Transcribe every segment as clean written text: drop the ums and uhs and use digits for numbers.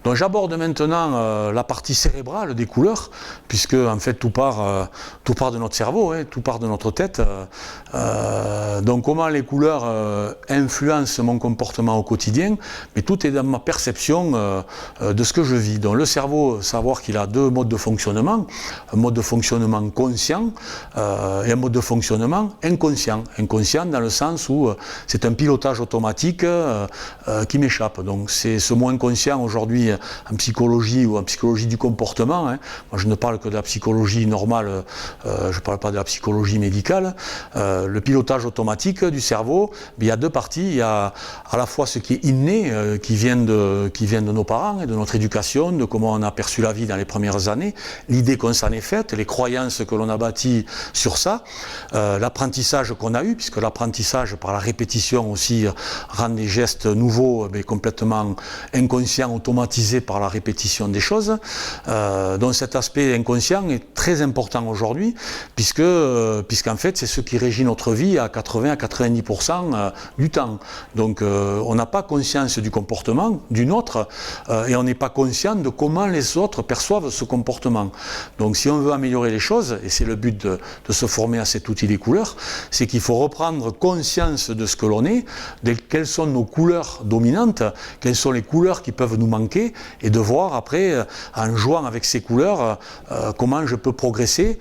Donc j'aborde maintenant la partie cérébrale des couleurs, puisque en fait tout part de notre cerveau, tout part de notre tête. Donc comment les couleurs influencent mon comportement au quotidien, mais tout est dans ma perception de ce que je vis. Donc le cerveau, savoir qu'il a deux modes de fonctionnement, un mode de fonctionnement conscient et un mode de fonctionnement inconscient. Inconscient dans le sens où c'est un pilotage automatique qui m'échappe. Donc c'est ce mot inconscient aujourd'hui en psychologie ou en psychologie du comportement. Moi je ne parle que de la psychologie normale, je ne parle pas de la psychologie médicale. Le pilotage automatique du cerveau, il y a deux parties. Il y a à la fois ce qui est inné, qui vient de nos parents et de notre éducation, de comment on a perçu la vie dans les premières années, l'idée qu'on s'en est faite, les croyances que l'on a bâties sur ça, l'apprentissage qu'on a eu, puisque l'apprentissage par la répétition aussi rend des gestes nouveaux, mais complètement inconscients, automatisés par la répétition des choses. Donc cet aspect inconscient est très important aujourd'hui, puisqu'en fait c'est ce qui régit notre vie à 80 à 90% du temps. Donc on n'a pas conscience du comportement d'une autre et on n'est pas conscient de comment les autres perçoivent ce comportement. Donc si on veut améliorer les choses, et c'est le but de se former à cet outil des couleurs, c'est qu'il faut reprendre conscience de ce que l'on est, de quelles sont nos couleurs dominantes, quelles sont les couleurs qui peuvent nous manquer, et de voir après, en jouant avec ces couleurs, comment je peux progresser,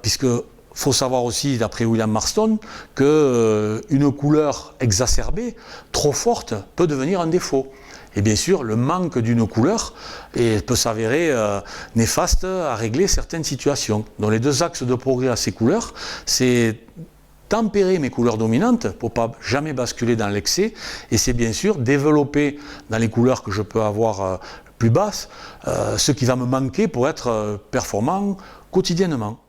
puisque il faut savoir aussi, d'après William Marston, qu'une couleur exacerbée, trop forte, peut devenir un défaut. Et bien sûr, le manque d'une couleur peut s'avérer néfaste à régler certaines situations. Donc les deux axes de progrès à ces couleurs, c'est tempérer mes couleurs dominantes pour ne pas jamais basculer dans l'excès, et c'est bien sûr développer dans les couleurs que je peux avoir plus basses ce qui va me manquer pour être performant quotidiennement.